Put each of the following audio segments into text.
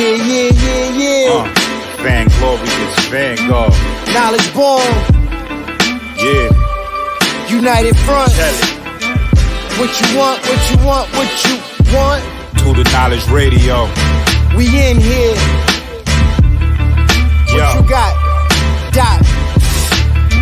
Yeah. Van Glorious, Vanguard. Knowledge born. Yeah. United Front. Tell it. What you want. To the Knowledge Radio. We in here. What you got? Dot.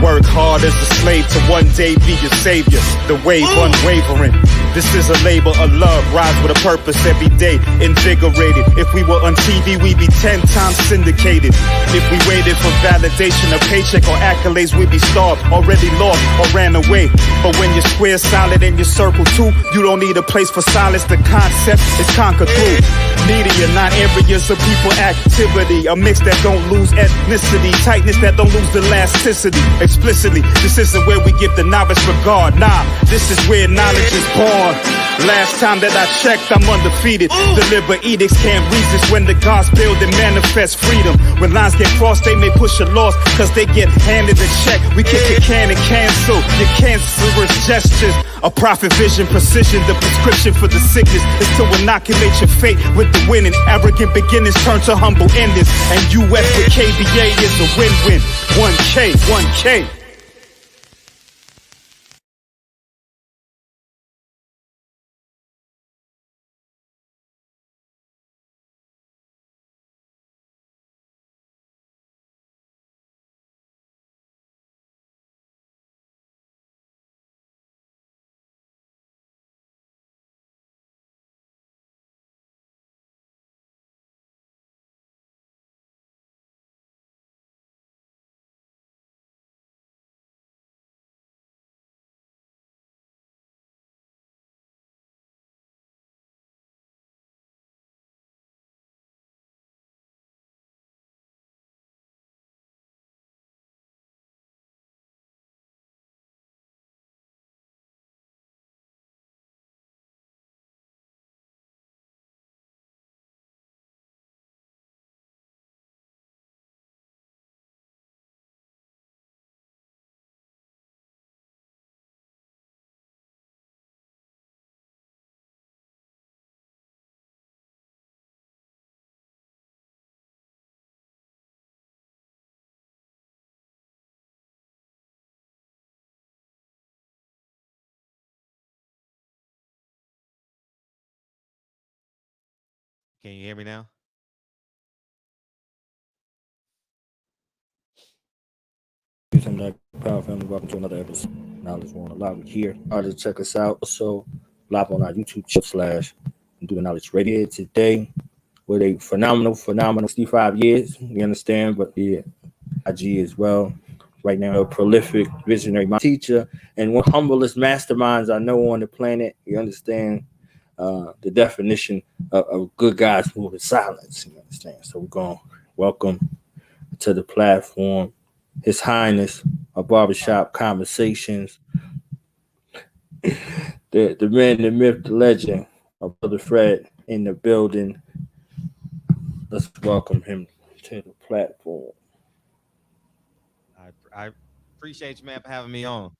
Work hard as a slave to one day be your savior. The wave unwavering. This is a labor of love. Rise with a purpose every day. Invigorated. If we were on TV, we'd be 10 times syndicated. If we waited for validation, a paycheck or accolades, we'd be starved, already lost or ran away. But when you're square solid and you circle too, you don't need a place for silence. The concept is conquered through media, not areas of people activity. A mix that don't lose ethnicity, tightness that don't lose elasticity. Explicitly, this isn't where we give the novice regard. Nah, this is where knowledge is born. Last time that I checked, I'm undefeated. Deliver edicts, can't resist when the gods build and manifest freedom. When lines get crossed, they may push a loss, cause they get handed a check. We kick a can and cancel your cancerous gestures. A prophet vision, precision, the prescription for the sickness is to inoculate your fate with the winning. Arrogant beginnings turn to humble endings. And US with KBA is a win-win. 1K. Can you hear me now? Power Family, welcome to another episode. Knowledge One Live here. To check us out. So live on our YouTube channel / Do the Knowledge Radio today with a phenomenal 65 years. You understand, but yeah, IG as well. Right now, a prolific visionary teacher and one of the humblest masterminds I know on the planet. You understand the definition of good guys move in silence. You understand? So we're going to welcome to the platform His Highness of Barbershop Conversations, the man, the myth, the legend, our brother Fred in the building. Let's welcome him to the platform. I appreciate you, man, for having me on.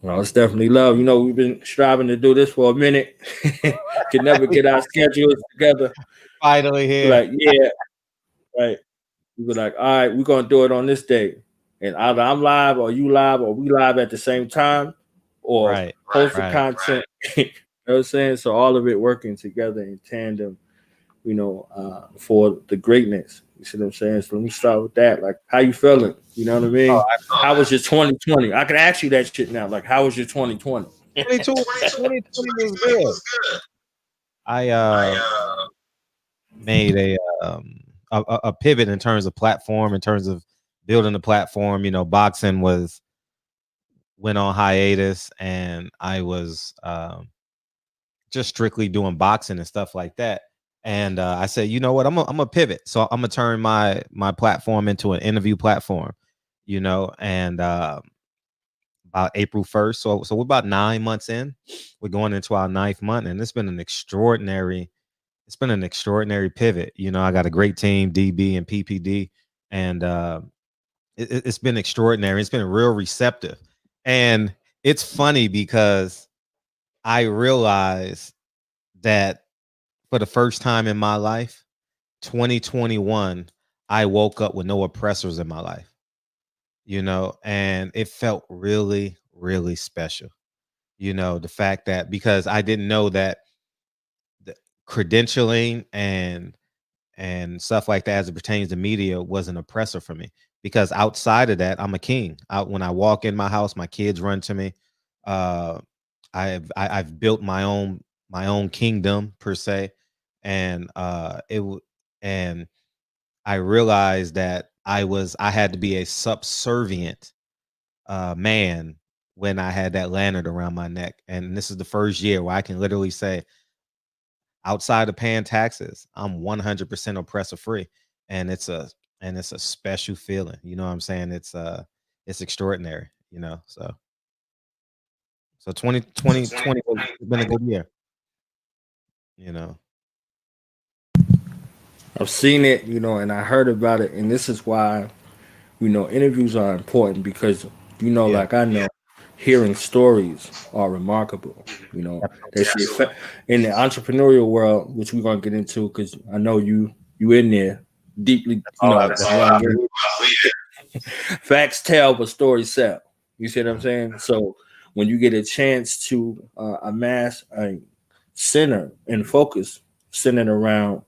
Well, it's definitely love. You know, we've been striving to do this for a minute. Can never get our schedules together. Finally here. Like, yeah, right. We were like, all right, we're going to do it on this day. And either I'm live or you live or we live at the same time or post the content. You know what I'm saying? So all of it working together in tandem, you know, for the greatness. You see what I'm saying? So let me start with that. Like, how you feeling? You know what I mean? How was your 2020? I can ask you that shit now. Like, how was your 2020? 2020 was good. I made a pivot in terms of platform, in terms of building the platform. You know, boxing went on hiatus, and I was just strictly doing boxing and stuff like that. And I said, you know what, I'm gonna pivot. So I'm gonna turn my platform into an interview platform, you know, and about April 1st. So we're about 9 months in. We're going into our 9th month, and it's been an extraordinary pivot. You know, I got a great team, DB and PPD, and it's been extraordinary. It's been real receptive. And it's funny because I realized that for the first time in my life, 2021, I woke up with no oppressors in my life, and it felt really, really special. The fact that, because I didn't know that the credentialing and stuff like that as it pertains to media was an oppressor for me, because outside of that, I'm a king. When I walk in my house, my kids run to me. uh I've built my own kingdom per se, and and I realized that I had to be a subservient man when I had that lantern around my neck. And this is the first year where I can literally say, outside of paying taxes, I'm 100% oppressor free, and it's a special feeling. You know what I'm saying? It's extraordinary. So 2020 has been a good year. You know. I've seen it, and I heard about it, and this is why interviews are important because Yeah. like I know, hearing stories are remarkable. They say in the entrepreneurial world, which we're gonna get into, because I know you in there deeply. Oh, That's what I'm getting. Facts tell, but stories sell. You see what I'm saying? So when you get a chance to amass a center and focus centered around,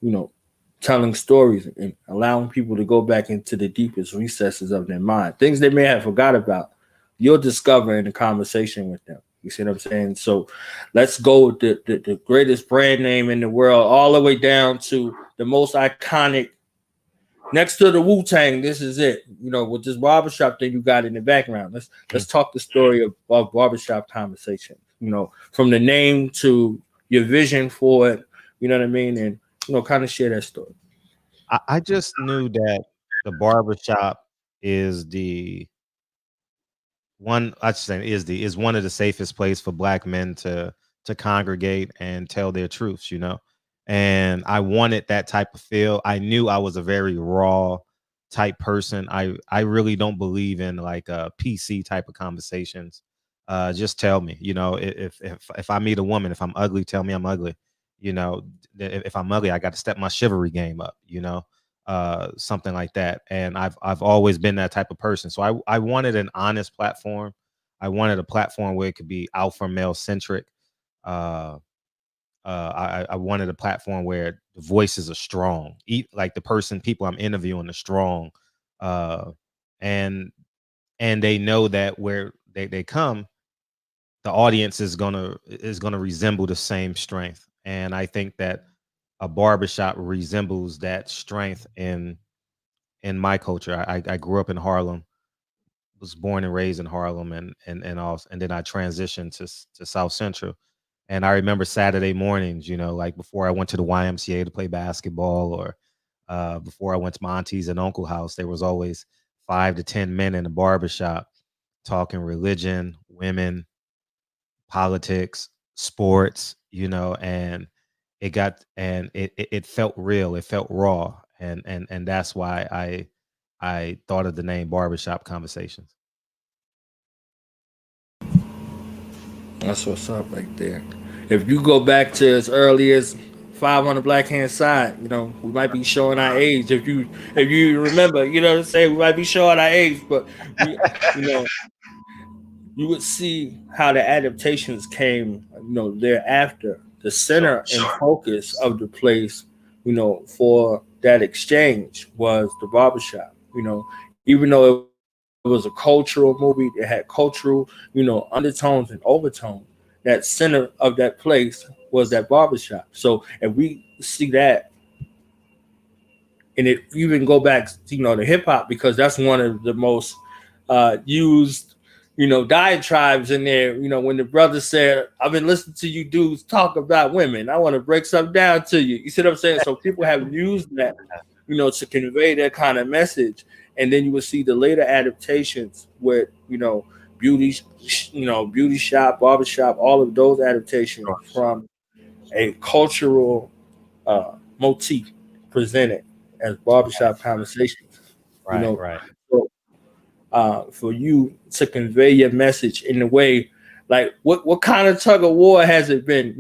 telling stories and allowing people to go back into the deepest recesses of their mind, things they may have forgot about, you'll discover in the conversation with them. You see what I'm saying? So let's go with the greatest brand name in the world, all the way down to the most iconic. Next to the Wu-Tang, this is it. With this barbershop thing you got in the background. Let's talk the story of barbershop conversation. From the name to your vision for it. You know what I mean? And kind of share that story. I just knew that the barbershop is the one. I should say is one of the safest place for Black men to congregate and tell their truths. And I wanted that type of feel. I knew I was a very raw type person. I really don't believe in like PC type of conversations. Just tell me. If I meet a woman, if I'm ugly, tell me I'm ugly. If I'm ugly, I got to step my chivalry game up. Something like that. And I've always been that type of person. So I wanted an honest platform. I wanted a platform where it could be alpha male centric. I wanted a platform where the voices are strong, like the people I'm interviewing are strong, and they know that where they come, the audience is gonna resemble the same strength. And I think that a barbershop resembles that strength in my culture. I grew up in Harlem, was born and raised in Harlem, and then I transitioned to South Central. And I remember Saturday mornings, like before I went to the YMCA to play basketball, or before I went to my auntie's and uncle house, there was always 5 to 10 men in the barbershop talking religion, women, politics, sports, and it felt real, it felt raw, and that's why I thought of the name Barbershop Conversations. That's what's up right there. If you go back to as early as 5 on the black hand side, we might be showing our age. If you remember, what I'm saying, we might be showing our age, but we, you know, you would see how the adaptations came, thereafter. The center and focus of the place, for that exchange was the barbershop. Even though it was a cultural movie, it had cultural, undertones and overtones. That center of that place was that barbershop. So if we see that, and it even go back to, to hip hop, because that's one of the most used, diatribes in there. When the brother said, "I've been listening to you dudes talk about women. I want to break something down to you." You see what I'm saying? So people have used that, to convey that kind of message. And then you will see the later adaptations with, beauty, beauty shop, barbershop, all of those adaptations from a cultural motif presented as barbershop conversations. Right. So, for you to convey your message in a way, like what kind of tug of war has it been?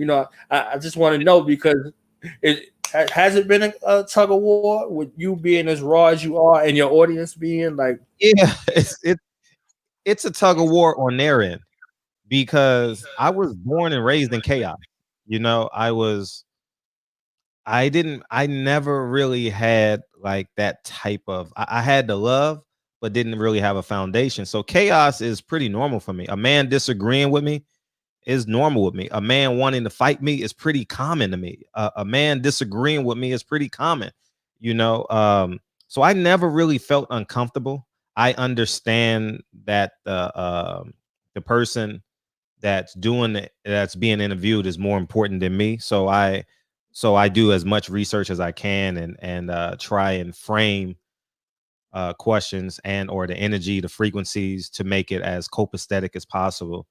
I just want to know, because Has it been a tug of war with you being as raw as you are and your audience being like? Yeah, it's a tug of war on their end because I was born and raised in chaos. You know, I never really had like that type of, I had the love, but didn't really have a foundation. So chaos is pretty normal for me. A man disagreeing with me is normal with me. A man wanting to fight me is pretty common to me. A man disagreeing with me is pretty common, you know. So I never really felt uncomfortable. I understand that the person that's doing it, that's being interviewed, is more important than me. So I do as much research as I can and try and frame questions and or the energy, the frequencies, to make it as copacetic as possible.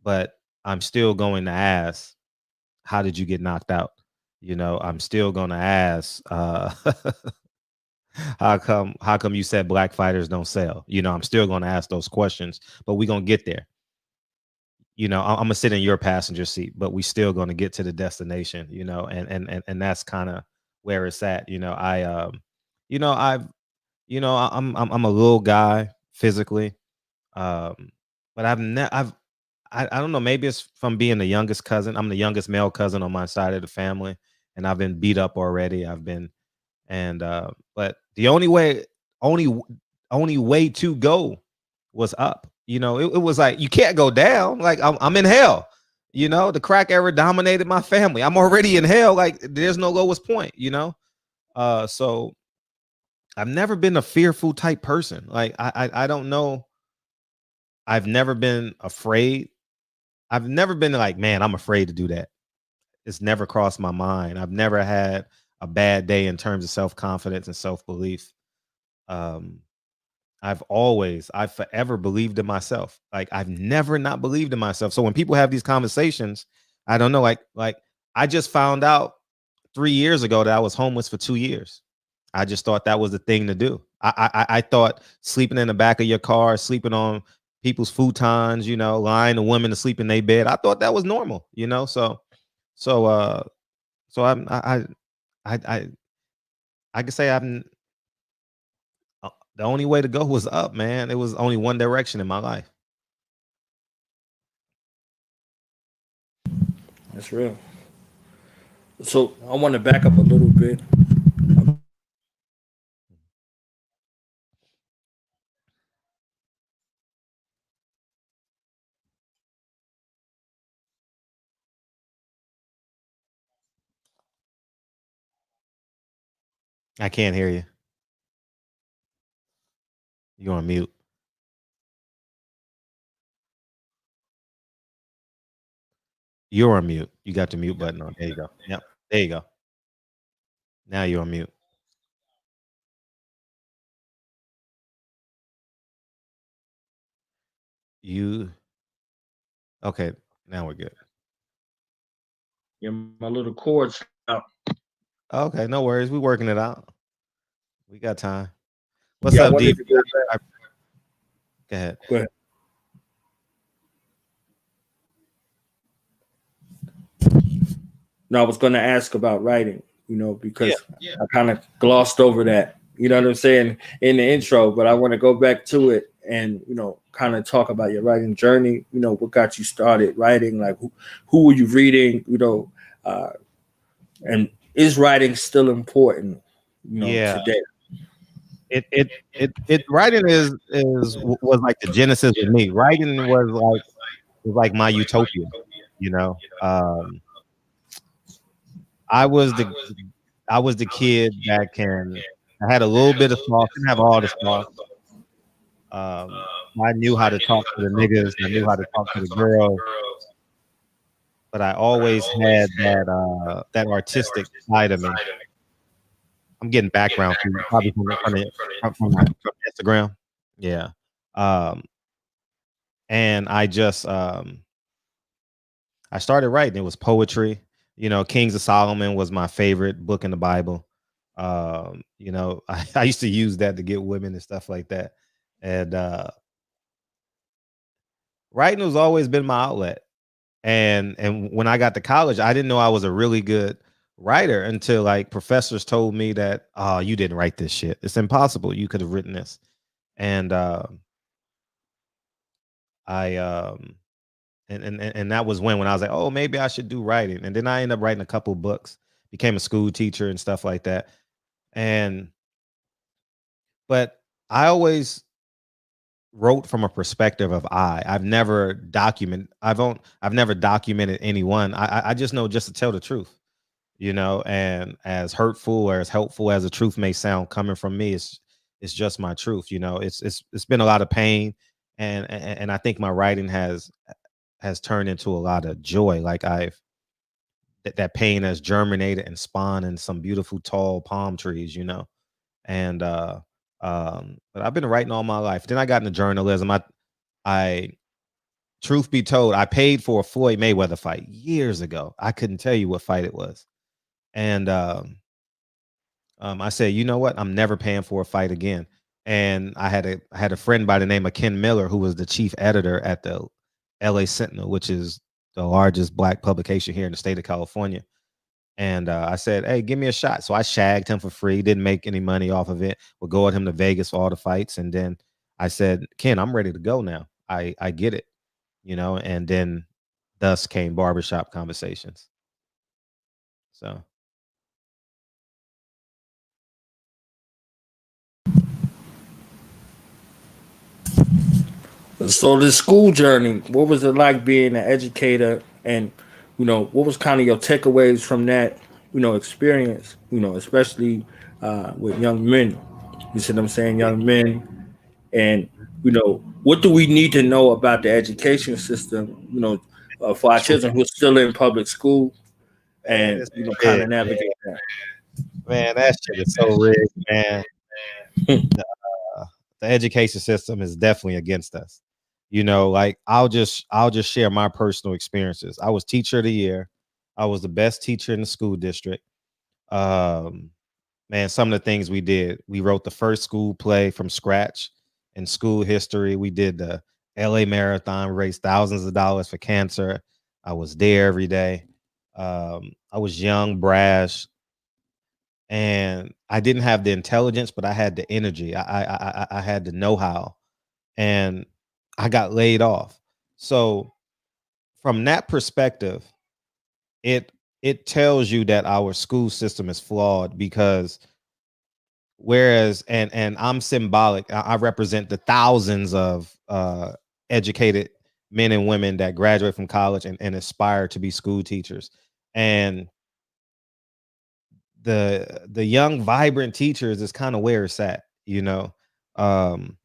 But I'm still going to ask, how did you get knocked out? You know, I'm still going to ask, how come you said black fighters don't sell? You know, I'm still going to ask those questions, but we're going to get there. You know, I'm gonna sit in your passenger seat, but we still gonna get to the destination, you know, and that's kind of where it's at. You know, you know, I'm a little guy physically, um, but I don't know, maybe it's from being the youngest cousin. I'm the youngest male cousin on my side of the family, and I've been beat up already. But the only only way to go was up. You know, it was like you can't go down. Like I'm in hell. You know, the crack era dominated my family. I'm already in hell. Like there's no lowest point. You know, so I've never been a fearful type person. Like I don't know. I've never been afraid. I've never been like, man, I'm afraid to do that. It's never crossed my mind. I've never had a bad day in terms of self-confidence and self-belief. Um, I've forever believed in myself. Like I've never not believed in myself. So when people have these conversations, I don't know, like I just found out 3 years ago that I was homeless for 2 years. I just thought that was the thing to do. I thought sleeping in the back of your car, sleeping on people's futons, you know, lying to women to sleep in their bed. I thought that was normal, you know. So so I I can say the only way to go was up, man. It was only one direction in my life. That's real. So I want to back up a little bit. I can't hear you. You're on mute. You're on mute. You got the mute button on. There you go. Yep. There you go. Now you're on mute. You okay? Now we're good. Yeah, my little chords out. Okay, no worries. We're working it out. We got time. What's Yeah, I up, wanted D? to go back. Go ahead. Go ahead. No, I was going to ask about writing, you know, because I kind of glossed over that, you know what I'm saying, in the intro, but I want to go back to it and, you know, kind of talk about your writing journey, you know, what got you started writing, like who were you reading, you know, and is writing still important, you know, Yeah. today? It writing was like the genesis of me. Writing was like my utopia, you know. I was the I was the kid that I had a little bit of sauce, didn't have all the sauce. I knew how to talk to the niggas, I knew how to talk to the girls, but I always had that artistic side of me. I'm getting background for you, probably from Instagram. Yeah. Um, and I started writing. It was poetry. You know, Kings of Solomon was my favorite book in the Bible. You know, I used to use that to get women and stuff like that. And writing has always been my outlet. And when I got to college, I didn't know I was a really good writer until like professors told me that, oh, you didn't write this shit. It's impossible. You could have written this. And I and that was when I was like, oh, maybe I should do writing. And then I ended up writing a couple books, became a school teacher and stuff like that. And but I always wrote from a perspective of I've never documented anyone. I just know just to tell the truth, you know, and as hurtful or as helpful as the truth may sound coming from me, it's just my truth, you know. It's been a lot of pain, and I think my writing has turned into a lot of joy. Like that pain has germinated and spawned in some beautiful tall palm trees, you know. And but I've been writing all my life. Then I got into journalism. I truth be told, I paid for a Floyd Mayweather fight years ago. I couldn't tell you what fight it was. And I said, you know what? I'm never paying for a fight again. And I had a friend by the name of Ken Miller, who was the chief editor at the LA Sentinel, which is the largest Black publication here in the state of California. And I said, hey, give me a shot. So I shagged him for free, didn't make any money off of it. Would go with him to Vegas for all the fights. And then I said, Ken, I'm ready to go now. I get it, you know. And then thus came Barbershop Conversations. So So the school journey, what was it like being an educator, and what was kind of your takeaways from that experience, especially with young men. You see what I'm saying, young men, and what do we need to know about the education system, for our children who are still in public school, man, and it's kind rigged, of navigate that. man. That shit is so rigged, man. The education system is definitely against us. You know, like I'll just share my personal experiences. I was teacher of the year. I was the best teacher in the school district. Um, Man, some of the things we did. We wrote the first school play from scratch in school history. We did the LA Marathon, raised thousands of dollars for cancer. I was there every day. I was young, brash, and I didn't have the intelligence, but I had the energy. I had the know-how, and I got laid off. So from that perspective, it it tells you that our school system is flawed because whereas and I'm symbolic. I represent the thousands of educated men and women that graduate from college and aspire to be school teachers. And the young vibrant teachers is kind of where it's at, you know. Um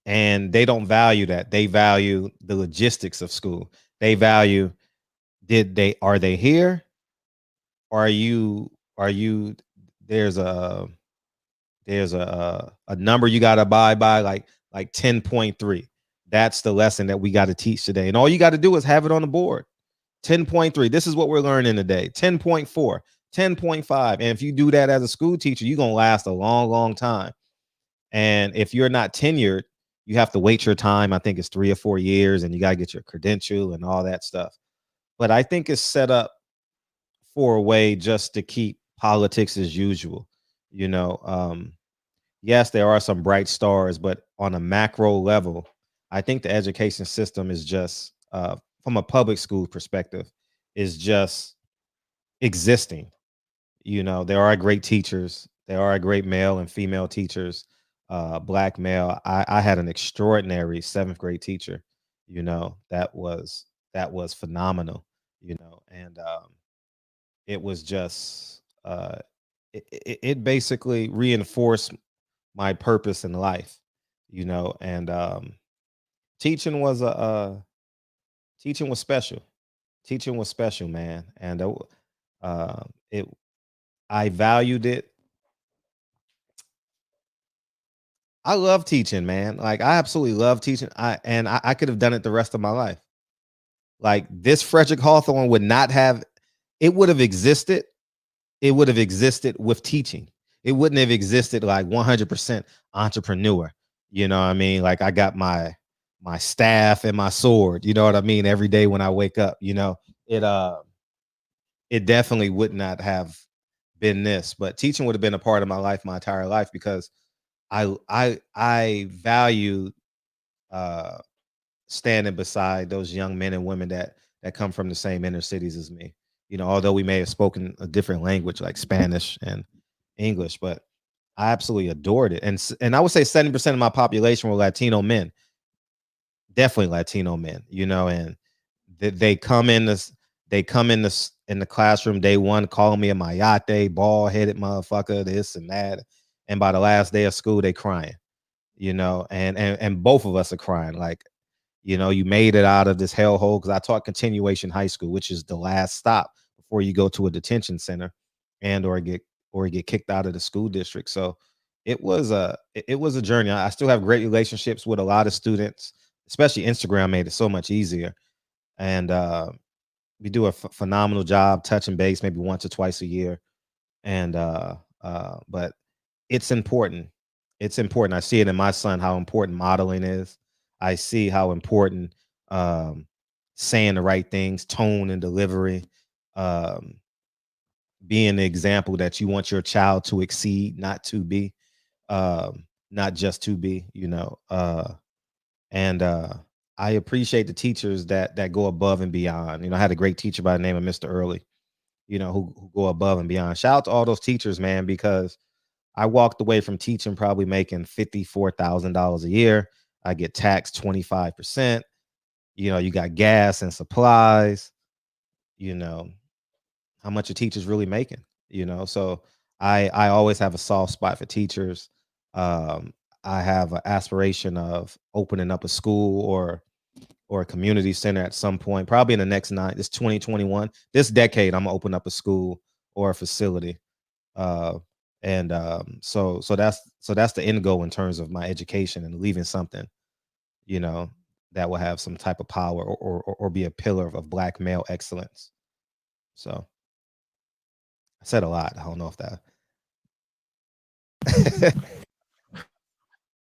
and they don't value that. They value the logistics of school. They value, are they here? Are you there's a there's a number you got to abide by, like 10.3. That's the lesson that we got to teach today, and all you got to do is have it on the board. 10.3, this is what we're learning today. 10.4, 10.5. And if you do that as a school teacher, you're going to last a long time. And if you're not tenured, you have to wait your time. I think it's 3 or 4 years, and you got to get your credential and all that stuff. But I think it's set up for a way just to keep politics as usual. You know, yes, there are some bright stars, but on a macro level, I think the education system is just, from a public school perspective, is just existing. You know, there are great teachers. There are great male and female teachers, black, male. I had an extraordinary seventh grade teacher, you know, that was phenomenal, you know, and it was just it basically reinforced my purpose in life, you know. And teaching was teaching was special. Teaching was special, man. And it I valued it. I love teaching, man. Like I absolutely love teaching. I could have done it the rest of my life. Like this Frederick Hathorne would not have, it would have existed. It would have existed with teaching. It wouldn't have existed like 100% entrepreneur. You know what I mean? Like I got my staff and my sword, you know what I mean? Every day when I wake up, you know, it it definitely would not have been this. But teaching would have been a part of my life, my entire life, because I value uh standing beside those young men and women that come from the same inner cities as me. You know, although we may have spoken a different language like Spanish and English, but I absolutely adored it. And I would say 70% of my population were Latino men, definitely Latino men. You know, and they come in this, they come in the classroom day one, calling me a mayate, bald headed motherfucker, this and that. And by the last day of school, they crying. You know, and both of us are crying like, you know, you made it out of this hellhole, because I taught continuation high school, which is the last stop before you go to a detention center and or get kicked out of the school district. So it was a journey. I still have great relationships with a lot of students, especially Instagram made it so much easier. And we do a phenomenal job touching base maybe once or twice a year. And but it's important. It's important. I see it in my son how important modeling is. I see how important um, saying the right things, tone and delivery, um, being the example that you want your child to exceed, not to be, not just to be. You know, and I appreciate the teachers that go above and beyond. You know, I had a great teacher by the name of Mr. Early. You know, who go above and beyond. Shout out to all those teachers, man, because I walked away from teaching probably making $54,000 a year. I get taxed 25%. You know, you got gas and supplies. You know, how much a teacher's really making. You know, so I always have a soft spot for teachers. Um, I have an aspiration of opening up a school or a community center at some point, probably in the next this 2021, this decade. I'm gonna open up a school or a facility. Uh, and so that's the end goal in terms of my education and leaving something, you know, that will have some type of power or be a pillar of Black male excellence. So I said a lot. I don't know if that.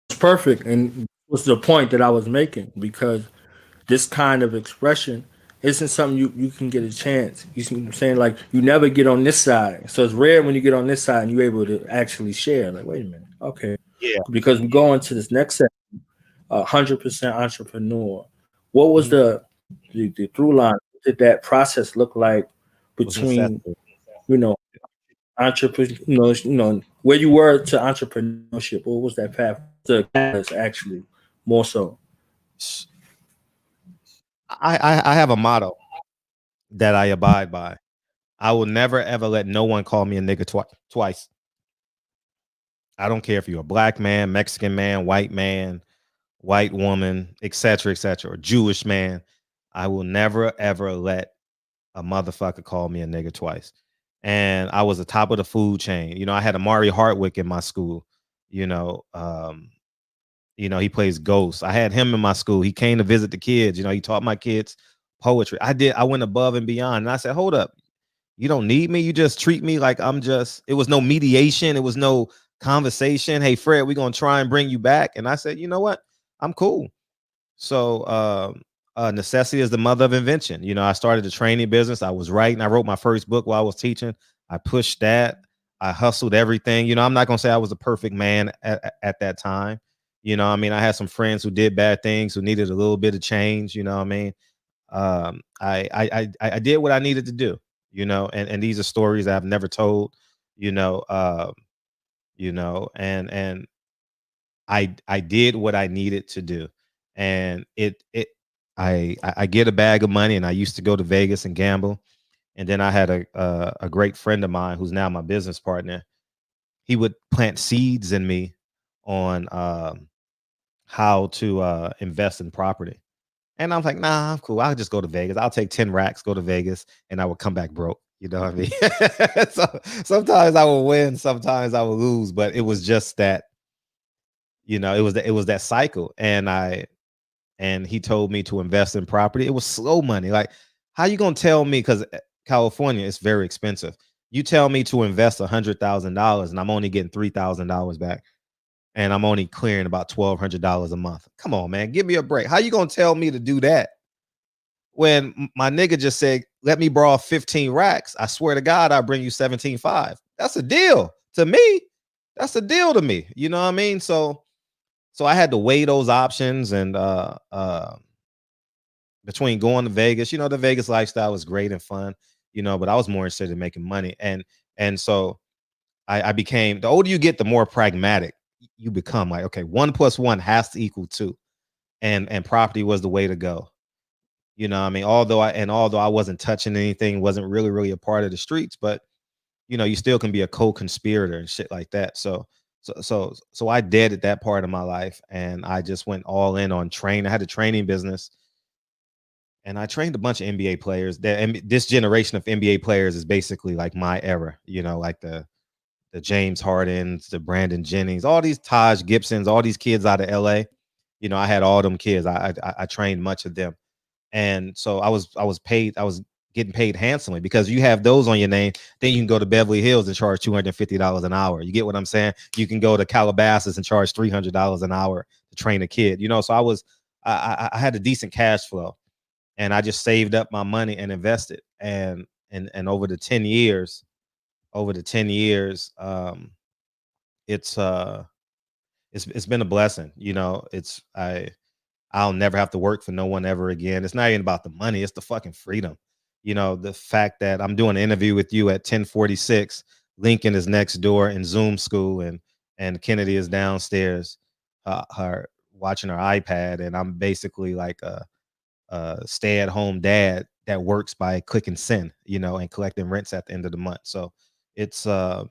It's perfect, and was the point that I was making, because this kind of expression isn't something you can get a chance. You see what I'm saying? Like, you never get on this side. So it's rare when you get on this side and you're able to actually share. Like, wait a minute. Okay. Yeah. Because we go into this next section, 100% entrepreneur. What was the through line? What did that process look like Was between, necessary. you know, entrepreneur, where you were to entrepreneurship? What was that path to actually more so? I have a motto that I abide by. I will never ever let no one call me a nigga twice. I don't care if you're a Black man, Mexican man, white woman, etc., or Jewish man. I will never ever let a motherfucker call me a nigga twice. And I was the top of the food chain. You know, I had Amari Hartwick in my school. You know, he plays Ghost. I had him in my school. He came to visit the kids. You know, he taught my kids poetry. I went above and beyond. And I said, hold up, you don't need me. You just treat me like I'm just. It was no mediation. It was no conversation. Hey, Fred, we're gonna try and bring you back. And I said, you know what? I'm cool. So necessity is the mother of invention. You know, I started the training business. I was writing. I wrote my first book while I was teaching. I pushed that. I hustled everything. You know, I'm not gonna say I was a perfect man at that time. You know, I mean, I had some friends who did bad things, who needed a little bit of change. You know what I mean? I did what I needed to do. You know, and these are stories I've never told. You know, and I did what I needed to do, and I get a bag of money, and I used to go to Vegas and gamble, and then I had a great friend of mine who's now my business partner. He would plant seeds in me on how to invest in property, and I'm like, nah, I'm cool. I'll just go to Vegas. I'll take 10 racks, go to Vegas, and I would come back broke. You know what I mean? So sometimes I will win, sometimes I will lose, but it was just that. You know, it was that cycle, and he told me to invest in property. It was slow money. Like, how you gonna tell me? Because California is very expensive. You tell me to invest $100,000, and I'm only getting $3,000 back, and I'm only clearing about $1,200 a month. Come on, man, give me a break. How you gonna tell me to do that when my nigga just said, let me borrow 15 racks. I swear to God, I'll bring you 17.5. That's a deal to me. That's a deal to me. You know what I mean? So I had to weigh those options, and between going to Vegas, the Vegas lifestyle was great and fun, but I was more interested in making money. And so I became, the older you get, the more pragmatic you become. Like, okay, 1 + 1 has to equal 2. And property was the way to go. You know what I mean? Although I wasn't touching anything, wasn't really a part of the streets, but you still can be a co-conspirator and shit like that. So I deaded that part of my life, and I just went all in on training. I had a training business, and I trained a bunch of NBA players. And this generation of NBA players is basically like my era, like the James Hardens, the Brandon Jennings, all these Taj Gibsons, all these kids out of LA. I had all them kids. I trained much of them. And so I was getting paid handsomely, because you have those on your name. Then you can go to Beverly Hills and charge $250 an hour. You get what I'm saying? You can go to Calabasas and charge $300 an hour to train a kid. So I had a decent cash flow, and I just saved up my money and invested. And over the 10 years, it's been a blessing. I'll never have to work for no one ever again. It's not even about the money. It's the fucking freedom. The fact that I'm doing an interview with you at 10:46, Lincoln is next door in Zoom school, and Kennedy is downstairs, her watching her iPad. And I'm basically like a stay-at-home dad that works by clicking send, and collecting rents at the end of the month. So it's a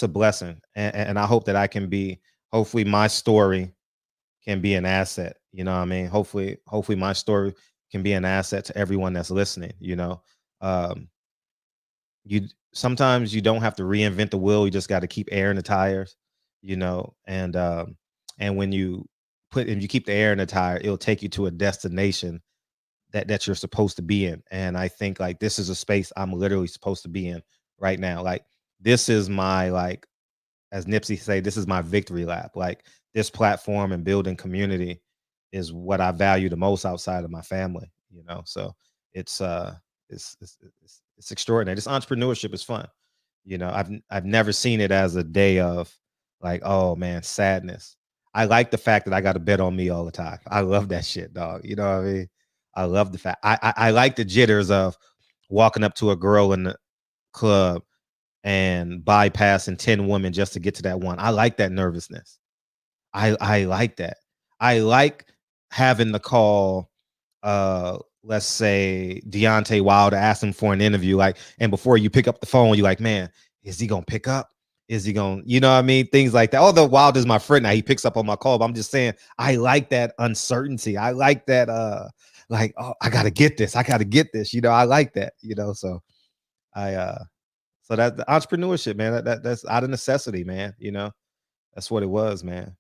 blessing. And I hope that I can be, hopefully my story can be an asset. You know what I mean? Hopefully my story can be an asset to everyone that's listening. Sometimes you don't have to reinvent the wheel. You just got to keep air in the tires, and when you keep the air in the tire, it'll take you to a destination that you're supposed to be in. And I think, like, this is a space I'm literally supposed to be in right now. Like, this is my, like, as Nipsey say, this is my victory lap. Like, this platform and building community is what I value the most outside of my family, So it's extraordinary. This entrepreneurship is fun. I've never seen it as a day of, like, oh man, sadness. I like the fact that I got to bet on me all the time. I love that shit, dog. You know what I mean? I love the fact I like the jitters of walking up to a girl in the club and bypassing 10 women just to get to that one. I like that nervousness. I like that. I like having to call, let's say, Deontay Wilder, ask him for an interview. Like, and before you pick up the phone, you're like, man, is he gonna pick up? Is he gonna, you know what I mean? Things like that. Although Wilder's my friend now, he picks up on my call. But I'm just saying, I like that uncertainty. I like that, like, oh, I gotta get this. I I like that. So so that the entrepreneurship, man, that's out of necessity, man. That's what it was, man.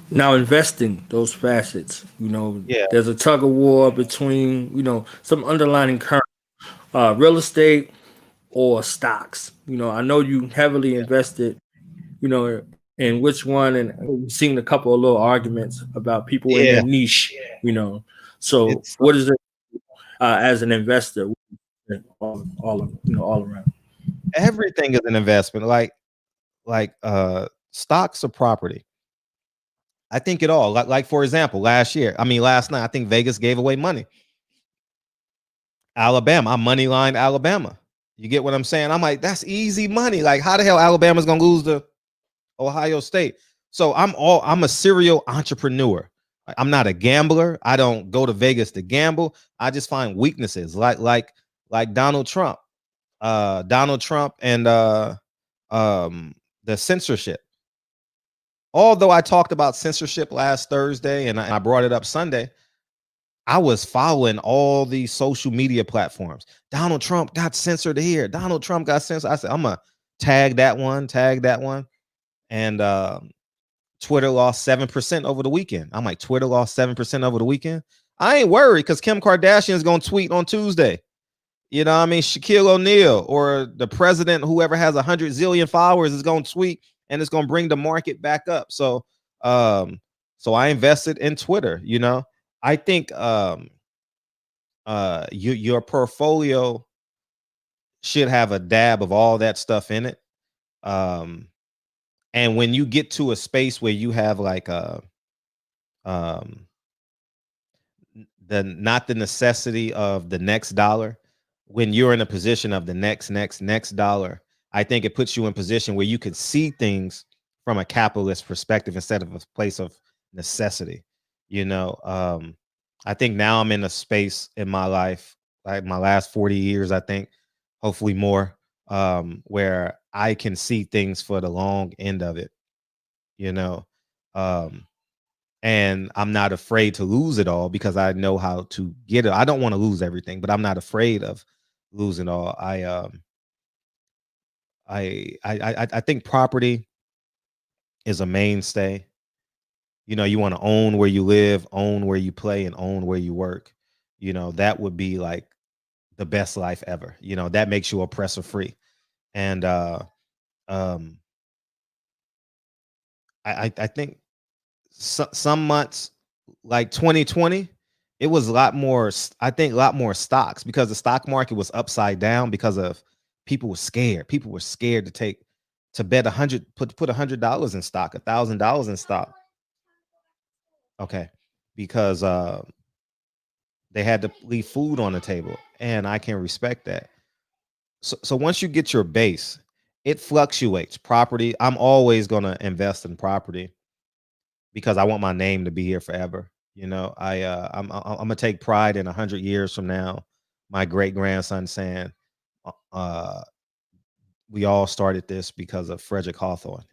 Now, investing, those facets, Yeah. there's a tug of war between, some underlying current real estate or stocks. I know you heavily invested, in which one, and we've seen a couple of little arguments about people in their niche, So what is it as an investor, all around? Everything is an investment. Like stocks or property. I think it all. Like for example, last night, I think Vegas gave away money. Alabama, I money lined Alabama. You get what I'm saying? I'm like, that's easy money. Like, how the hell Alabama's gonna lose to Ohio State? So I'm a serial entrepreneur. I'm not a gambler. I don't go to Vegas to gamble. I just find weaknesses, like Donald Trump. Donald Trump and the censorship. Although I talked about censorship last Thursday and I brought it up Sunday, I was following all these social media platforms. Donald Trump got censored here. Donald Trump got censored. I said, I'm going to tag that one. And Twitter lost 7% over the weekend. I'm like, Twitter lost 7% over the weekend? I ain't worried, because Kim Kardashian is going to tweet on Tuesday. You know what I mean? Shaquille O'Neal or the president, whoever has 100 zillion followers, is going to tweet, and it's going to bring the market back up. So So I invested in Twitter. I think your portfolio should have a dab of all that stuff in it. And when you get to a space where you have like um not the necessity of the next dollar, when you're in a position of the next dollar, I think it puts you in position where you can see things from a capitalist perspective instead of a place of necessity. I think now I'm in a space in my life, like my last 40 years, I think, hopefully more, where I can see things for the long end of it, you know. Um, and I'm not afraid to lose it all because I know how to get it. I don't want to lose everything, but I'm not afraid of losing all. I think property is a mainstay. You want to own where you live, own where you play, and own where you work. That would be like the best life ever. That makes you oppressor free. And um I think some months like 2020, it was a lot more, I think a lot more stocks because the stock market was upside down because of people were scared. People were scared to bet put $100 in stock, $1,000 in stock. Okay. Because they had to leave food on the table, and I can respect that. So once you get your base, it fluctuates. Property, I'm always going to invest in property because I want my name to be here forever. I'm gonna take pride in 100 years from now, my great grandson saying, uh, "We all started this because of Frederick Hathorne."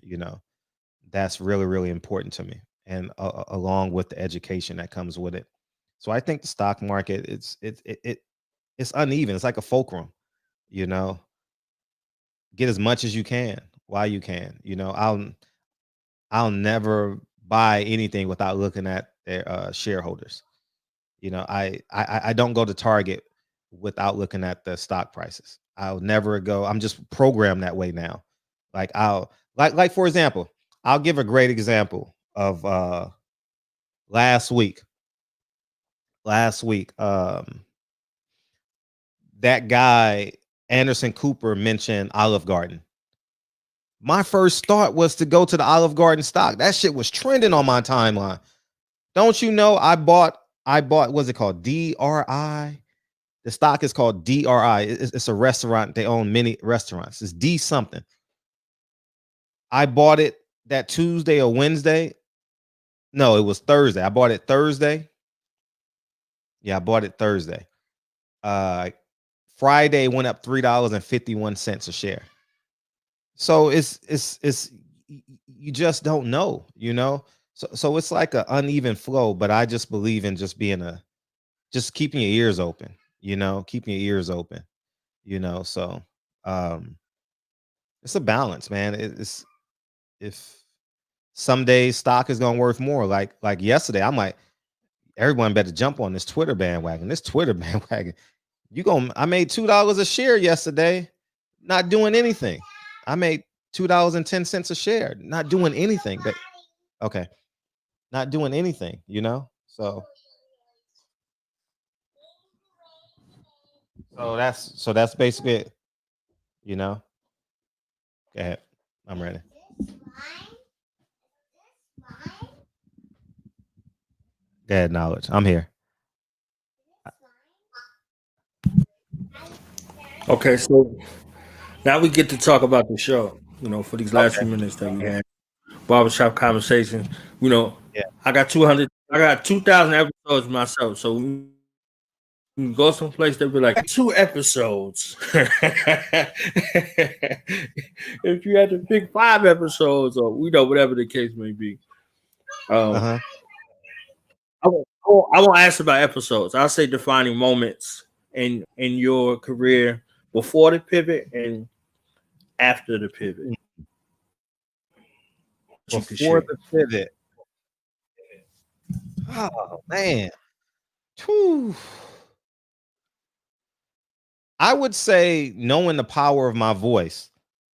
That's really really important to me, and along with the education that comes with it. So I think the stock market it's uneven. It's like a fulcrum. You know, get as much as you can while you can. I'll never buy anything without looking at their shareholders. I don't go to Target without looking at the stock prices. I'll never go. I'm just programmed that way now. Like for example, I'll give a great example of last week. Last week, that guy Anderson Cooper mentioned Olive Garden. My first thought was to go to the Olive Garden stock. That shit was trending on my timeline. Don't you know I bought what's it called? DRI. The stock is called DRI. It's a restaurant. They own many restaurants. It's D something. I bought it that Tuesday or Wednesday. No, it was Thursday. I bought it Thursday. Yeah, I bought it Thursday. Friday went up $3.51 a share. So it's you just don't know, So it's like an uneven flow, but I just believe in just just keeping your ears open, keeping your ears open, So it's a balance, man. It's if some days stock is gonna worth more, like yesterday, I'm like, everyone better jump on this Twitter bandwagon. This Twitter bandwagon. I made $2 a share yesterday, not doing anything. I made $2.10 a share, not doing anything. But okay, not doing anything, So that's basically it, you know. Go ahead. I'm ready. Go ahead, knowledge. I'm here. Okay, so now we get to talk about the show. For these last Okay. few minutes that we had, barbershop conversations. Yeah. I got 200. I got 2,000 episodes myself. So we can go someplace that be like 2 episodes. If you had to pick 5 episodes, or whatever the case may be. Uh-huh. I won't ask about episodes. I'll say defining moments in your career before the pivot and after the pivot. You can Before share. the pivot. Oh man. Whew. I would say knowing the power of my voice.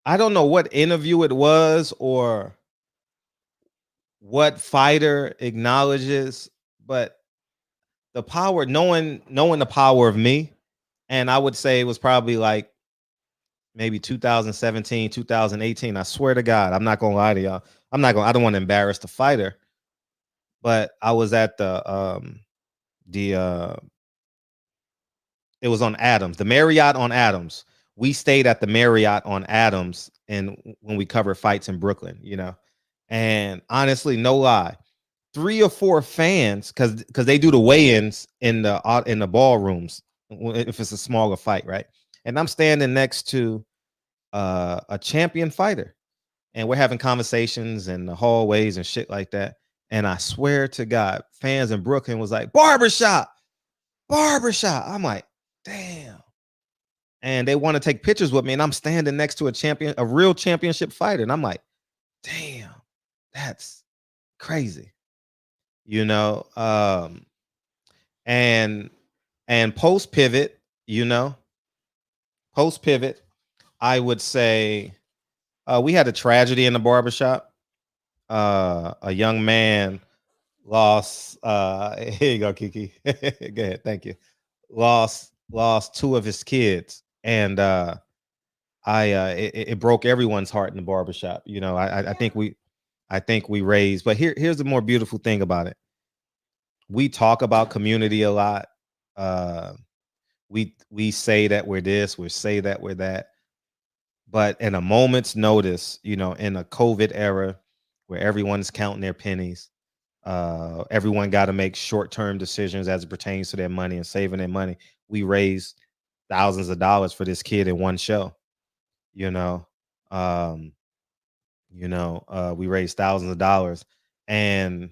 I don't know what interview it was or what fighter acknowledges, but the power, knowing the power of me, and I would say it was probably like maybe 2017, 2018. I swear to God, I'm not gonna lie to y'all. I don't want to embarrass the fighter, but I was at the it was on Adams, the Marriott on Adams. We stayed at the Marriott on Adams, and when we covered fights in Brooklyn, and honestly, no lie, 3 or 4 fans, because they do the weigh-ins in the ballrooms if it's a smaller fight, right? And I'm standing next to a champion fighter, and we're having conversations in the hallways and shit like that. And I swear to God, fans in Brooklyn was like, barbershop. I'm like, damn. And they want to take pictures with me, and I'm standing next to a real championship fighter, and I'm like, damn, that's crazy. And post pivot, I would say we had a tragedy in the barbershop. A young man lost here you go, Kiki. Go ahead, thank you. Lost 2 of his kids, and it broke everyone's heart in the barbershop. I think we raised, but here's the more beautiful thing about it. We talk about community a lot. We say that we're this, we say that we're that, but in a moment's notice, in a COVID era where everyone's counting their pennies, everyone got to make short-term decisions as it pertains to their money and saving their money. We raised thousands of dollars for this kid in one show. We raised thousands of dollars, and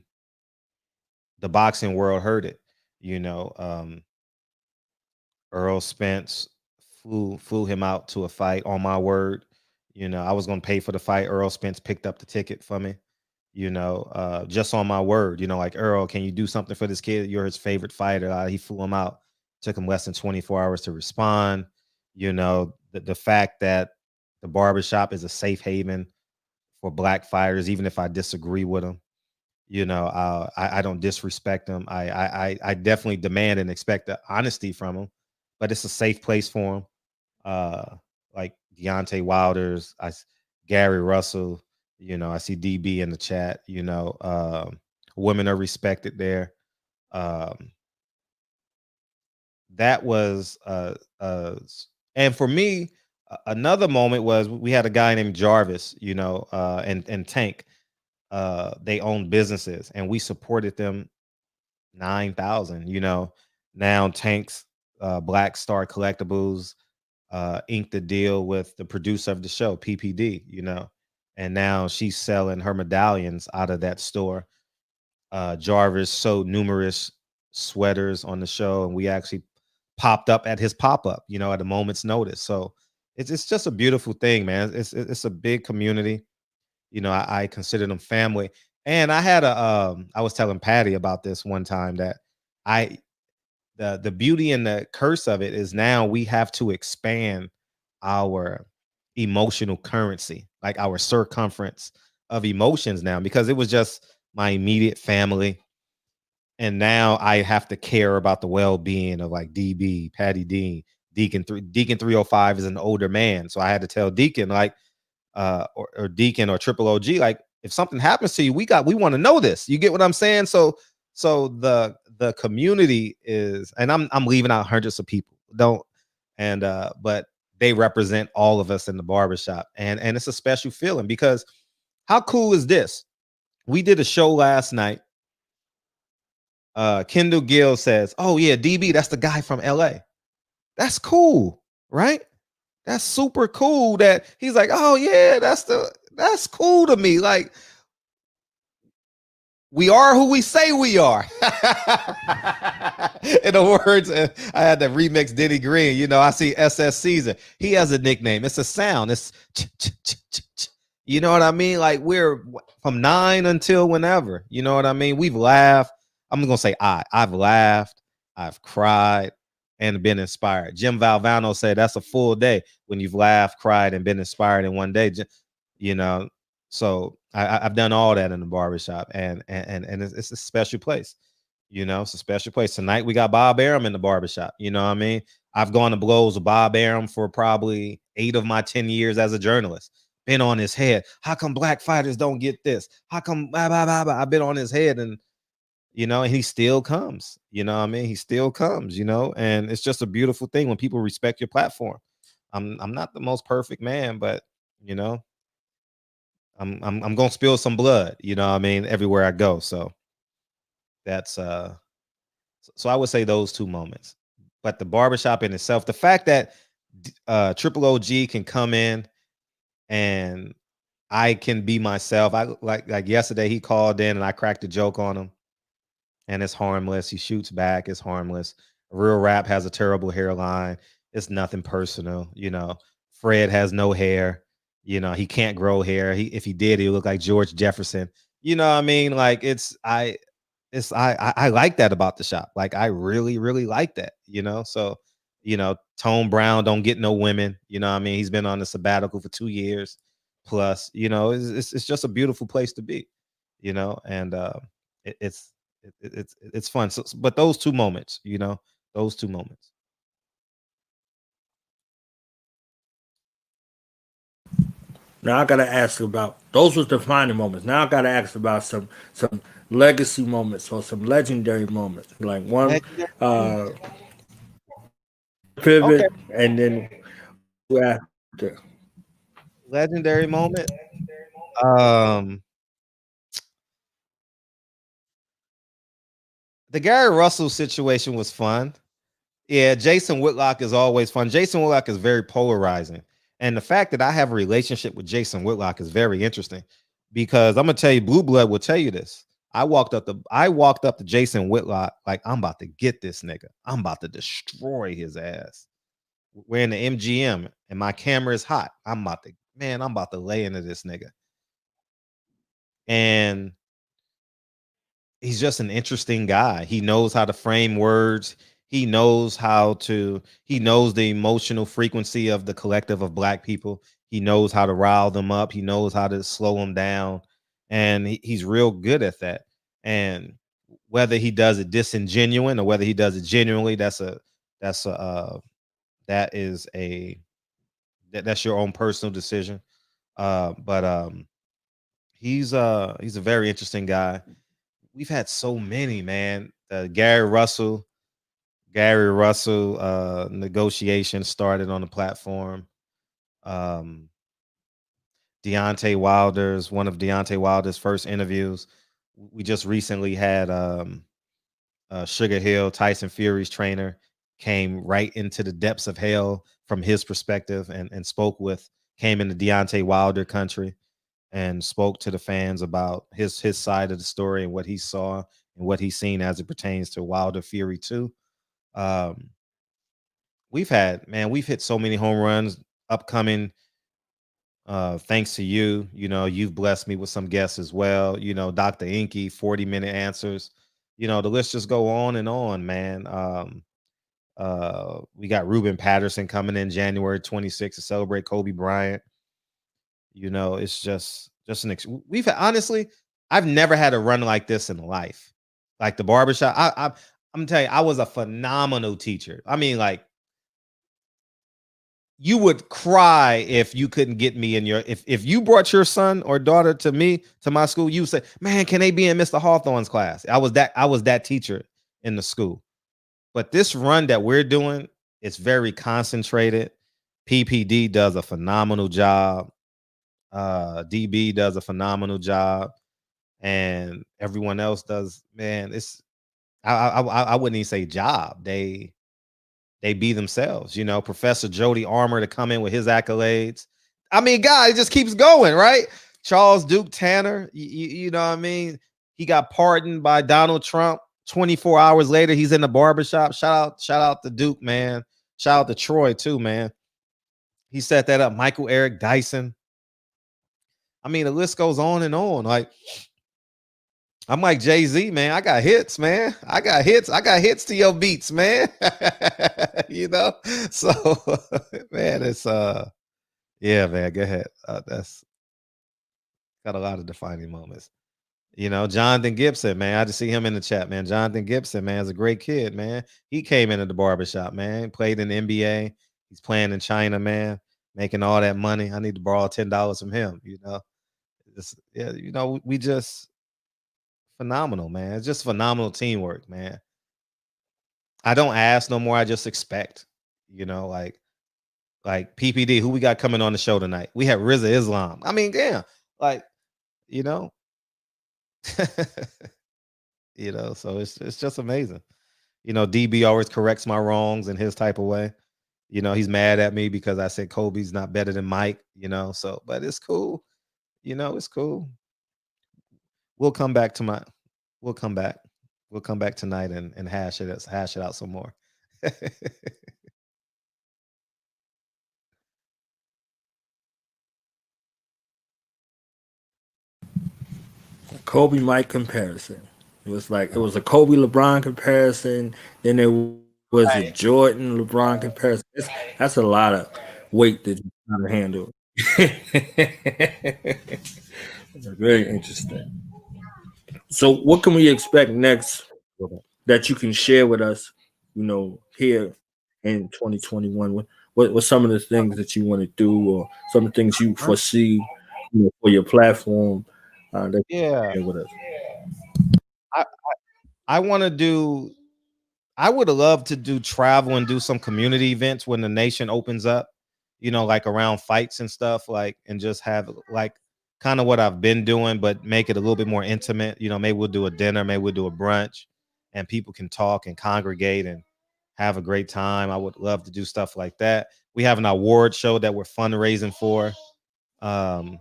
the boxing world heard it. Earl Spence flew him out to a fight. On my word, I was gonna pay for the fight. Earl Spence picked up the ticket for me. Just on my word. Like, Earl, can you do something for this kid? You're his favorite fighter. He flew him out. Took him less than 24 hours to respond. The fact that the barbershop is a safe haven for Black fighters, even if I disagree with them. I don't disrespect them. I definitely demand and expect the honesty from them, but it's a safe place for them. Like Deontay Wilder's, Gary Russell, I see DB in the chat, women are respected there. That was, and for me, another moment was we had a guy named Jarvis, and Tank. They owned businesses, and we supported them 9,000. Now Tank's Black Star Collectibles inked the deal with the producer of the show, PPD, and now she's selling her medallions out of that store. Jarvis sewed numerous sweaters on the show, and we actually popped up at his pop-up, at a moment's notice. So it's just a beautiful thing, man. It's a big community. I consider them family. And I had I was telling Patty about this one time, that the beauty and the curse of it is now we have to expand our emotional currency, like our circumference of emotions now, because it was just my immediate family. And now I have to care about the well-being of like DB, Patty Dean, Deacon 305 is an older man. So I had to tell Deacon, like, or Deacon or Triple OG, like, if something happens to you, we want to know this. You get what I'm saying? So the community is, and I'm leaving out hundreds of people, but they represent all of us in the barbershop, and it's a special feeling, because how cool is this? We did a show last night. Kendall Gill says, "Oh yeah, DB, that's the guy from LA." That's cool, right? That's super cool that he's like, "Oh yeah, that's cool to me." Like, we are who we say we are. In the words, I had to remix Diddy Green. I see SS Caesar. He has a nickname. It's a sound. It's you know what I mean? Like, we're from 9 until whenever. You know what I mean? We've laughed. I'm gonna say I've laughed, I've cried, and been inspired. Jim Valvano said that's a full day when you've laughed, cried, and been inspired in one day. So I've done all that in the barbershop, and it's a special place. You know, it's a special place. Tonight we got Bob Arum in the barbershop. You know what I mean? I've gone to blows with Bob Arum for probably 8 of my 10 years as a journalist. Been on his head. How come black fighters don't get this? How come blah, blah, blah, blah? I've been on his head, and you know, and he still comes. You know what I mean? He still comes, you know, and it's just a beautiful thing when people respect your platform. I'm not the most perfect man, but you know, I'm gonna spill some blood, you know what I mean, everywhere I go. So that's so I would say those two moments. But the barbershop in itself, the fact that Triple OG can come in and I can be myself. I like yesterday he called in and I cracked a joke on him, and it's harmless. He shoots back, it's harmless. Real Rap has a terrible hairline. It's nothing personal, you know. Fred has no hair, you know, he can't grow hair. If he did, he would look like George Jefferson. You know what I mean? Like I like that about the shop. Like I really, really like that, you know. So, you know, Tone Brown don't get no women, you know what I mean? He's been on the sabbatical for 2 years plus, you know, it's just a beautiful place to be, you know, and it, it's it's fun. So, but those two moments, you know, those two moments. Now I gotta ask about those was defining moments. Now I gotta ask about some legacy moments or some legendary moments. Like one Legendary moment. uh Okay, pivot and then after. legendary moment. Um, the Gary Russell situation was fun. Yeah, Jason Whitlock is always fun. Jason Whitlock is very polarizing. And the fact that I have a relationship with Jason Whitlock is very interesting because I'm gonna tell you, Blue Blood will tell you this. I walked up to Jason Whitlock like I'm about to get this nigga. I'm about to destroy his ass. We're in the MGM and my camera is hot. I'm about to lay into this nigga. And he's just an interesting guy. He knows how to frame words. He knows the emotional frequency of the collective of black people. He knows how to rile them up. He knows how to slow them down. And he's real good at that. And whether he does it disingenuine or whether he does it genuinely, that's a that is a that's your own personal decision. But he's a very interesting guy. We've had so many, man. Gary Russell negotiation started on the platform. Um, Deontay Wilder's one of Deontay Wilder's first interviews. We just recently had Sugar Hill, Tyson Fury's trainer, came right into the depths of hell from his perspective and came into Deontay Wilder country and spoke to the fans about his side of the story and what he saw and what he's seen as it pertains to Wilder Fury 2. Um, we've hit so many home runs upcoming. Thanks to you, you know, you've blessed me with some guests as well. You know, Dr. Inky, 40-minute answers. You know, the list just go on and on, man. We got Ruben Patterson coming in January 26th to celebrate Kobe Bryant. You know, it's just we've honestly, I've never had a run like this in life. Like the barbershop. I'm telling you, I was a phenomenal teacher. I mean, like you would cry if you couldn't get me in your if you brought your son or daughter to my school, you would say, man, can they be in Mr. Hawthorne's class? I was that teacher in the school. But this run that we're doing, it's very concentrated. PPD does a phenomenal job. DB does a phenomenal job, and everyone else does. Man, it's I wouldn't even say job. They be themselves. You know, Professor Jody Armour to come in with his accolades. I mean, God, it just keeps going, right? Charles Duke Tanner, you know what I mean? He got pardoned by Donald Trump. 24 hours later, he's in the barbershop. Shout out to Duke, man. Shout out to Troy, too, man. He set that up. Michael Eric Dyson. I mean, the list goes on and on. Like, I'm like Jay-Z, man. I got hits, man. I got hits to your beats, man. You know? So, man, it's yeah, man. Go ahead. That's got a lot of defining moments. You know, Jonathan Gibson, man. I just see him in the chat, man. Jonathan Gibson, man, is a great kid, man. He came into the barbershop, man. Played in the NBA. He's playing in China, man. Making all that money. I need to borrow $10 from him. You know, yeah. You know, we just phenomenal, man. It's just phenomenal teamwork, man. I don't ask no more. I just expect. You know, like PPD, who we got coming on the show tonight? We have Rizza Islam. I mean, damn, like you know. You know, so it's just amazing. You know, DB always corrects my wrongs in his type of way. You know, he's mad at me because I said Kobe's not better than Mike, you know. So, but it's cool. You know, it's cool. We'll come back to my we'll come back. We'll come back tonight and hash it out some more. Kobe Mike comparison. It was a Kobe LeBron comparison. Then there was a Jordan LeBron comparison. That's a lot of weight that you gotta handle. Very interesting. So, what can we expect next that you can share with us? You know, here in 2021, what some of the things that you want to do, or some of the things you foresee, you know, for your platform that you Yeah. can share with us. I I want to do I would love to do travel and do some community events when the nation opens up, you know, like around fights and stuff, like, and just have like kind of what I've been doing, but make it a little bit more intimate. You know, maybe we'll do a dinner, maybe we'll do a brunch, and people can talk and congregate and have a great time. I would love to do stuff like that. We have an award show that we're fundraising for. Um,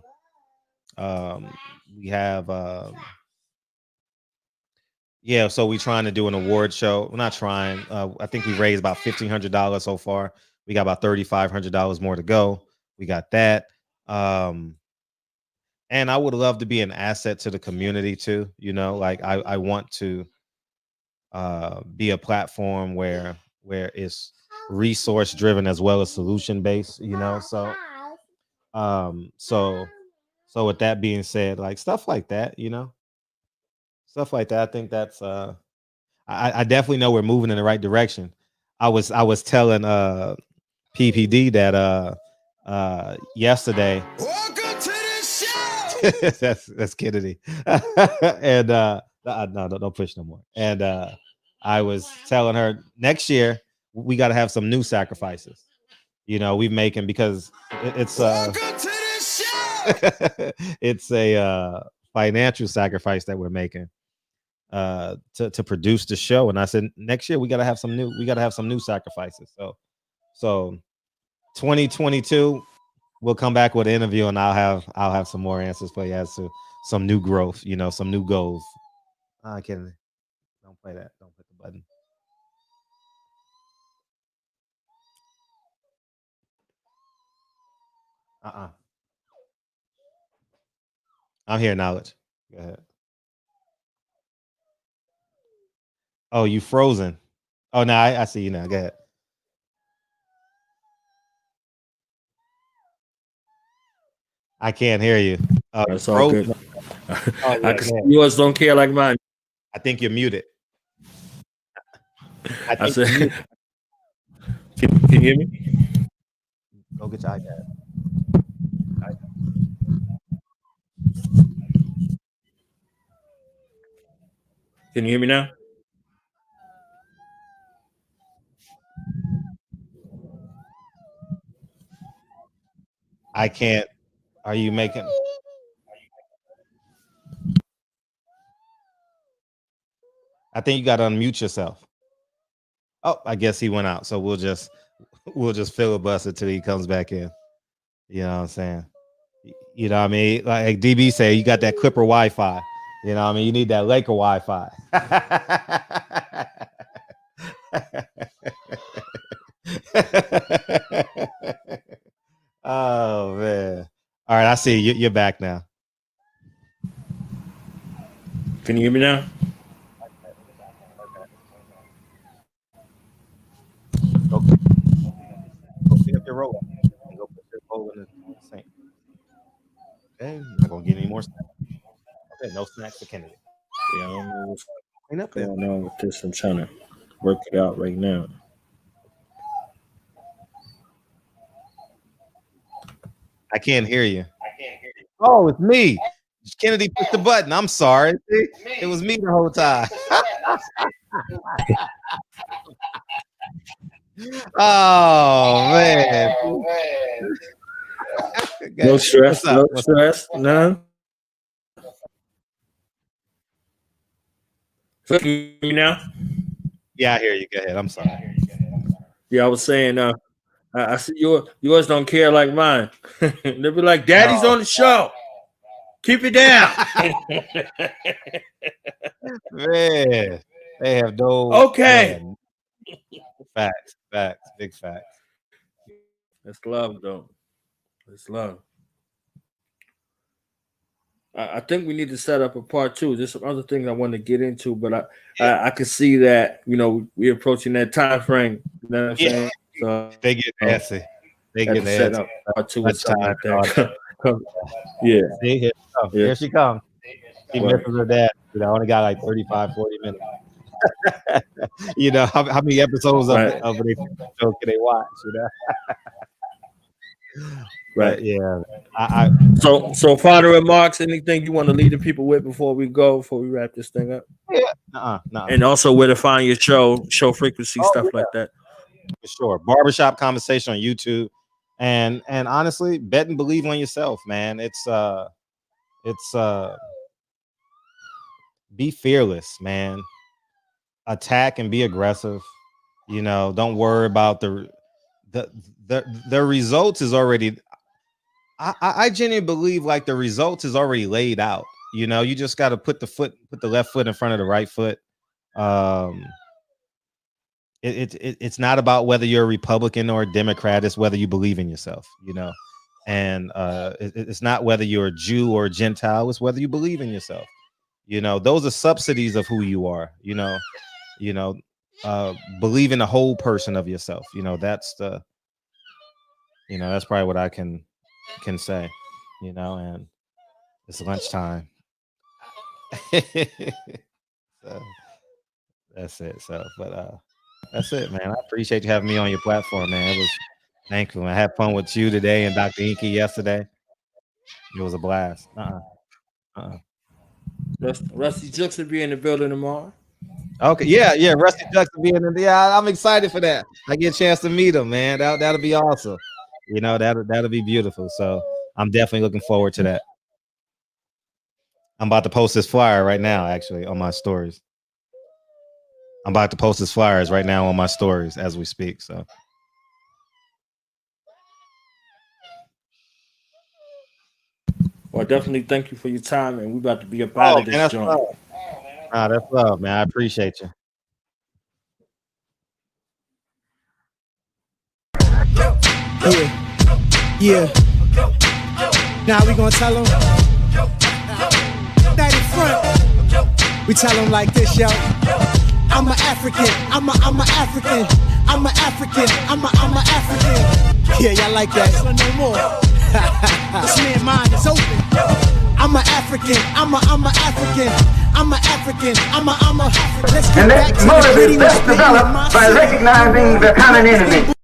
we have yeah, so we're trying to do an award show. We're not trying. I think we raised about $1,500 so far. We got about $3,500 more to go. We got that. And I would love to be an asset to the community too. You know, like I want to be a platform where it's resource driven as well as solution based. You know, so so with that being said, like stuff like that, you know, stuff like that. I think that's I definitely know we're moving in the right direction. I was telling PPD that yesterday. Welcome to the show. That's Kennedy. And no, don't push no more. And I was telling her next year we got to have some new sacrifices. You know, we making because it's Welcome to the show. it's a financial sacrifice that we're making to produce the show. And I said next year we got to have some new sacrifices. So 2022 we'll come back with an interview and I'll have some more answers for you as to some new growth, you know, some new goals. I can't. Don't play that. Don't hit the button. I'm here, knowledge. Go ahead. Oh, you frozen. Oh, no, I see you now. Go ahead. I can't hear you. It's all good. Oh, yeah, I can see yours don't care like mine. I think you're muted. I said, can you hear me? Go get your iPad. Can you hear me now? I can't. Are you making? I think you got to unmute yourself. Oh, I guess he went out. So we'll just filibuster till he comes back in. You know what I'm saying? You know what I mean? Like DB say, you got that Clipper Wi-Fi. You know what I mean? You need that Laker Wi-Fi. Oh man! All right, I see you. You're back now. Can you hear me now? Go pick up your roll. Go put your bowl in the sink. Okay, I'm not gonna get any more snacks. Okay, no snacks for Kennedy. Yeah, I don't know what's Clean up there. going on with this. I'm trying to work it out right now. I can't hear you. Oh, it's me. Kennedy pushed the button. I'm sorry. It was me the whole time. Oh man. No stress. What's up? No What's stress. None. You now? Yeah, I hear you. Go ahead. I'm sorry. Yeah, I was saying. I see yours don't care like mine. They'll be like, "Daddy's No. on the show. Keep it down." Man, they have no. Okay. Man. Facts, big facts. That's love, though. That's love. I think we need to set up a part 2. There's some other things I want to get into, but I can see that we're approaching that time frame. You know what I'm saying? So They get antsy. They get set antsy. up part 2 or Much something time. like that. Yeah. See, here she comes. She misses her dad. Only got like 35, 40 minutes. How many episodes of the show can they watch? Right. But, yeah. So final remarks, anything you want to leave the people with before we wrap this thing up? Yeah. And also where to find your show frequency, stuff like that. For sure. Barbershop Conversation on YouTube. And honestly, bet and believe on yourself, man. It's be fearless, man. Attack and be aggressive. Don't worry about the results is already. I genuinely believe like the results is already laid out. You just got to put the left foot in front of the right foot. It's not about whether you're a Republican or a Democrat. It's whether you believe in yourself. And it's not whether you're a Jew or a Gentile. It's whether you believe in yourself. Those are subsidies of who you are. Believe in the whole person of yourself. That's that's probably what I can say. And it's lunchtime. So that's it. But that's it, man. I appreciate you having me on your platform, man. Thank you. I had fun with you today and Dr. Inky yesterday. It was a blast. Rusty Jux will be in the building tomorrow. Okay, yeah. Rusty Jux will be in the. Yeah, I'm excited for that. I get a chance to meet him, man. That'll be awesome. That'll be beautiful. So I'm definitely looking forward to that. I'm about to post this flyer right now, actually, on my stories. I'm about to post this flyers right now on my stories as we speak. So. Well, definitely thank you for your time, and we're about to be up out of this joint. That's love, man. I appreciate you. Yeah. Now we gonna tell them. That in front. We tell them like this, yo. I'm an African. I'm a African. I'm a African. I'm a African. Yeah, y'all like that? No more. This man's mind is open. I'm an African. I'm a African. I'm a African. I'm a. Let's get And back that to motive the is best developed by recognizing the common enemy.